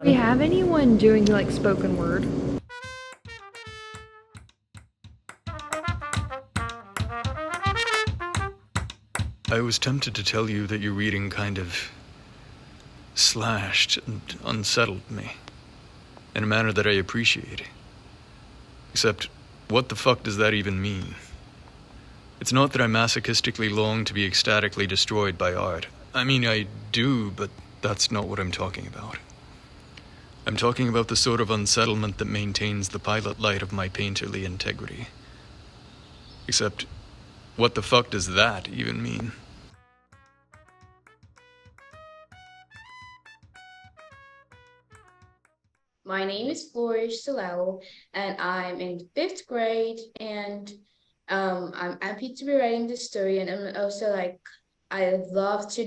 Do we have anyone doing like spoken word? I was tempted to tell you that your reading kind of slashed and unsettled me in a manner that I appreciate. Except, what the fuck does that even mean? It's not that I masochistically long to be ecstatically destroyed by art. I mean, I do, but that's not what I'm talking about. I'm talking about the sort of unsettlement that maintains the pilot light of my painterly integrity. Except, what the fuck does that even mean? My name is Flourish Salau, and I'm in fifth grade. And I'm happy to be writing this story. And I'm also like, I love to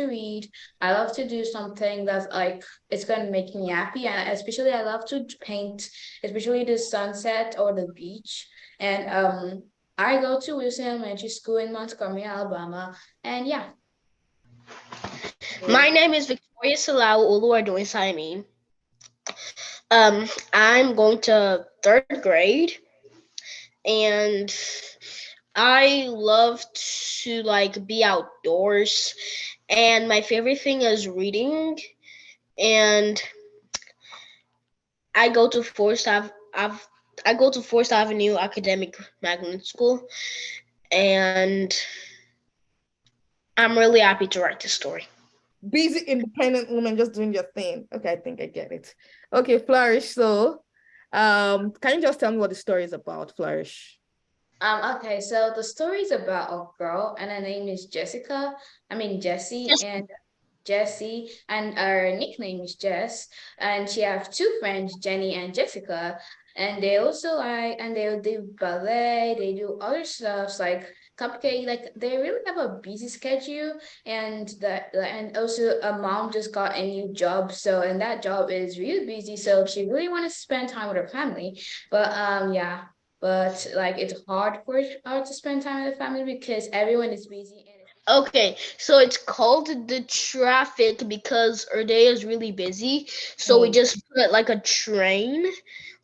read. I love to do something that's like it's gonna make me happy. And especially, I love to paint, especially the sunset or the beach. And I go to Wilson Elementary School in Montgomery, Alabama. And yeah. My name is Victoria Salau Oluwadun Simon. I'm going to third grade, and I love to be outdoors. And my favorite thing is reading. And I go to I go to Forest Avenue Academic Magnet School, and I'm really happy to write this story. Busy independent woman just doing your thing. Okay, I think I get it. Okay, Flourish. So, can you just tell me what the story is about, Flourish? Okay, so the story is about a girl, and her name is Jessica. I mean Jessie, Yes. and Jessie, and her nickname is Jess. And she have two friends, Jenny and Jessica, and they also and they do ballet. They do other stuff like cupcake. Like they really have a busy schedule, and also a mom just got a new job, so and that job is really busy. So she really want to spend time with her family, but yeah, but like it's hard for her to spend time with the family because everyone is busy. Okay, so it's called the traffic because our day is really busy. So we just put like a train,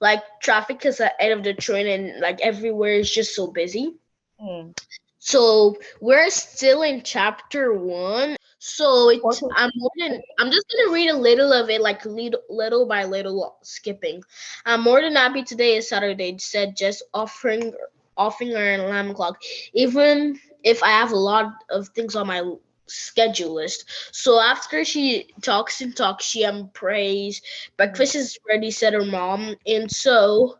like traffic is the end of the train, and like everywhere is just so busy. Mm. So we're still in chapter 1. So I'm just gonna read a little of it, like little by little, skipping. I'm more than happy today is Saturday, said just offering our alarm clock, even if I have a lot of things on my schedule list. So after she talks and talks, she prays. Breakfast is ready, said her mom, and so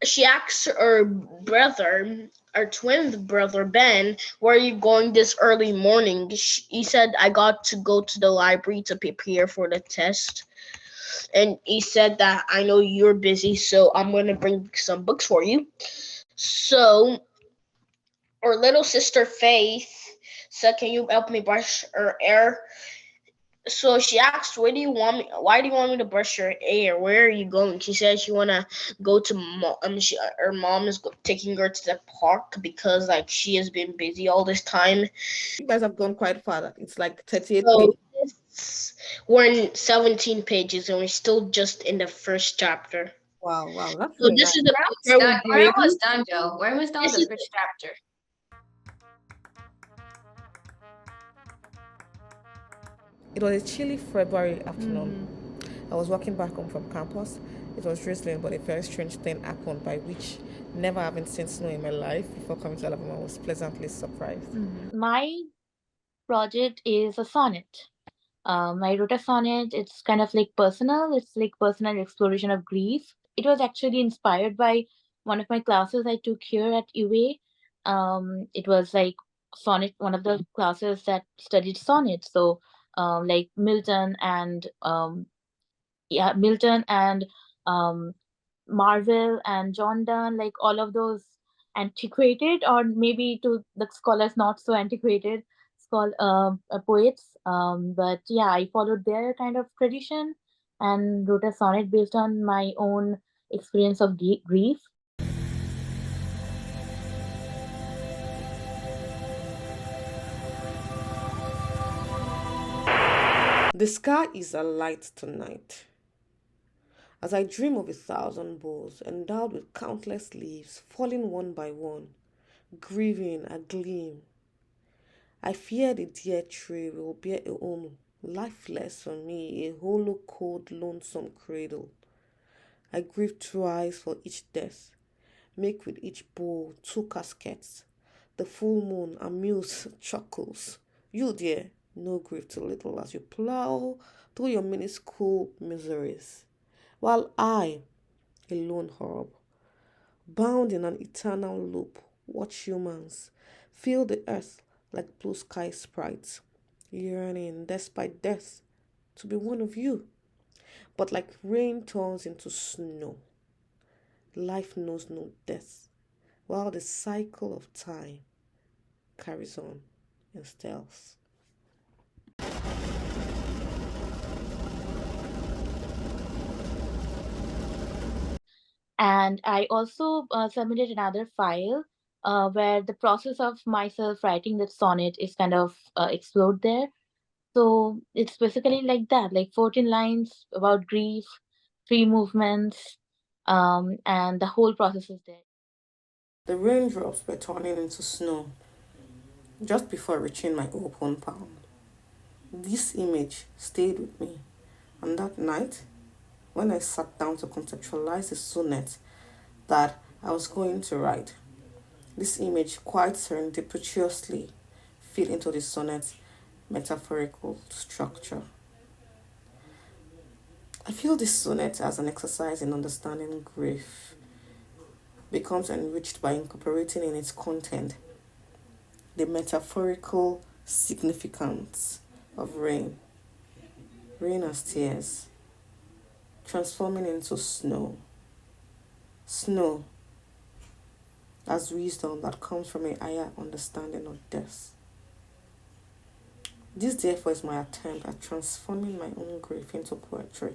she asks her brother, her twin brother Ben, where are you going this early morning? He said, I got to go to the library to prepare for the test. And he said that I know you're busy, so I'm going to bring some books for you. So our little sister Faith said, can you help me brush her hair? So she asked, why do you want me to brush your hair? Where are you going? She said she wanna go to her mom is taking her to the park because like she has been busy all this time. You guys have gone quite far. It's like 38 So pages. we're in 17 pages and we're still just in the first chapter. Wow, that's So really this nice. is the We're part almost done. we We're bring. almost done, Joe. We're almost done with This the is first chapter. It was a chilly February afternoon. I was walking back home from campus. It was drizzling, but a very strange thing happened by which, never having seen snow in my life before coming to Alabama, I was pleasantly surprised. My project is a sonnet. I wrote a sonnet. It's kind of like personal. It's like personal exploration of grief. It was actually inspired by one of my classes I took here at UA. It was like sonnet, one of the classes that studied sonnets. So, like Milton and um, Marvel and John Donne, like all of those antiquated, or maybe to the scholars not so antiquated poets. But yeah, I followed their kind of tradition and wrote a sonnet based on my own experience of grief. The sky is alight tonight. As I dream of 1,000 boughs endowed with countless leaves falling one by one, grieving a gleam. I fear the dear tree will bear a home lifeless for me, a hollow, cold, lonesome cradle. I grieve twice for each death, make with each bowl 2 caskets. The full moon amuse chuckles. You, dear, no grief too little as you plow through your minuscule miseries, while I, a lone herb, bound in an eternal loop, watch humans fill the earth like blue sky sprites, yearning despite death to be one of you. But like rain turns into snow, life knows no death, while the cycle of time carries on in stealth. And I also submitted another file where the process of myself writing that sonnet is kind of explored there. So it's basically like that, like 14 lines about grief, 3 movements, and the whole process is there. The raindrops were turning into snow just before reaching my open palm. This image stayed with me, and that night, when I sat down to conceptualize the sonnet that I was going to write, this image quite serendipitously fit into the sonnet's metaphorical structure. I feel this sonnet as an exercise in understanding grief becomes enriched by incorporating in its content the metaphorical significance of rain. Rain as tears, transforming into snow. Snow as wisdom that comes from a higher understanding of death. This, therefore, is my attempt at transforming my own grief into poetry.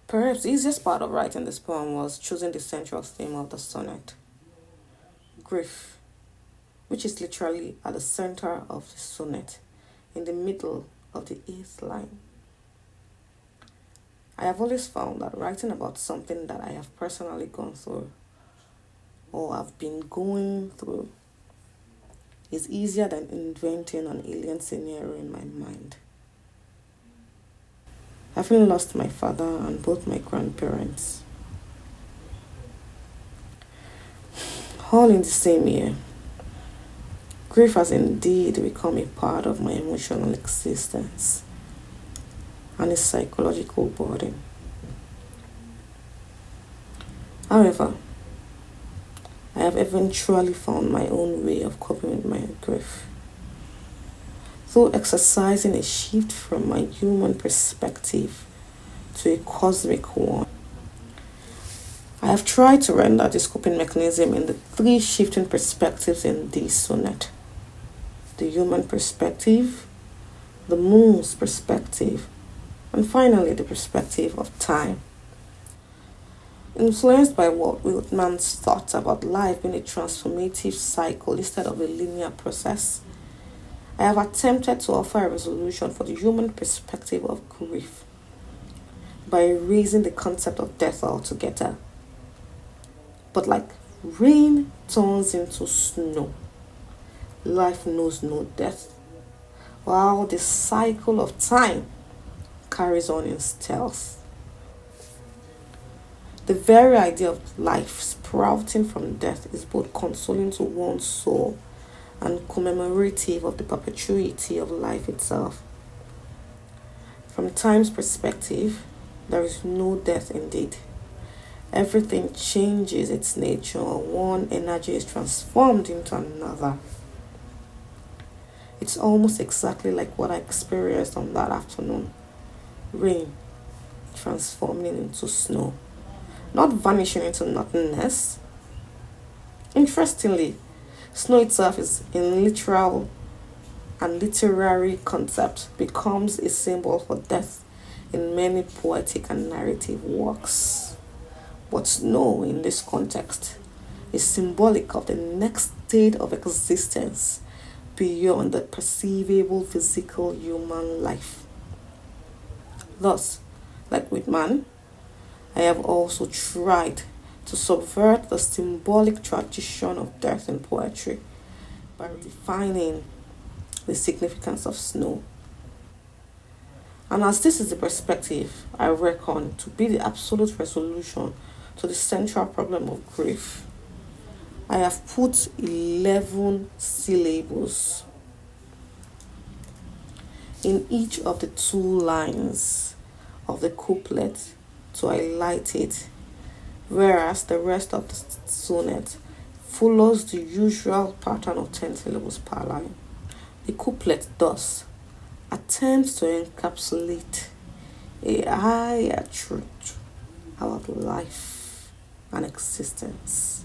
Perhaps the easiest part of writing this poem was choosing the central theme of the sonnet, grief, which is literally at the center of the sonnet, in the middle of the 8th line. I have always found that writing about something that I have personally gone through or have been going through is easier than inventing an alien scenario in my mind. Having lost my father and both my grandparents, all in the same year, grief has indeed become a part of my emotional existence and a psychological burden. However, I have eventually found my own way of coping with my grief, through exercising a shift from my human perspective to a cosmic one. I have tried to render this coping mechanism in the 3 shifting perspectives in this sonnet: the human perspective, the moon's perspective, and finally the perspective of time. Influenced by Walt Whitman's thoughts about life being a transformative cycle instead of a linear process, I have attempted to offer a resolution for the human perspective of grief by erasing the concept of death altogether. But like rain turns into snow, life knows no death, while the cycle of time carries on in stealth. The very idea of life sprouting from death is both consoling to one's soul and commemorative of the perpetuity of life itself. From time's perspective, there is no death indeed. Everything changes its nature. One energy is transformed into another. It's almost exactly like what I experienced on that afternoon. Rain transforming into snow, not vanishing into nothingness. Interestingly, snow itself is in literal and literary concept becomes a symbol for death in many poetic and narrative works. But snow in this context is symbolic of the next state of existence beyond the perceivable physical human life. Thus, like with man, I have also tried to subvert the symbolic tradition of death in poetry by redefining the significance of snow. And as this is the perspective I reckon to be the absolute resolution to the central problem of grief, I have put 11 syllables in each of the 2 lines of the couplet to highlight it, whereas the rest of the sonnet follows the usual pattern of 10 syllables per line. The couplet thus attempts to encapsulate a higher truth about life and existence.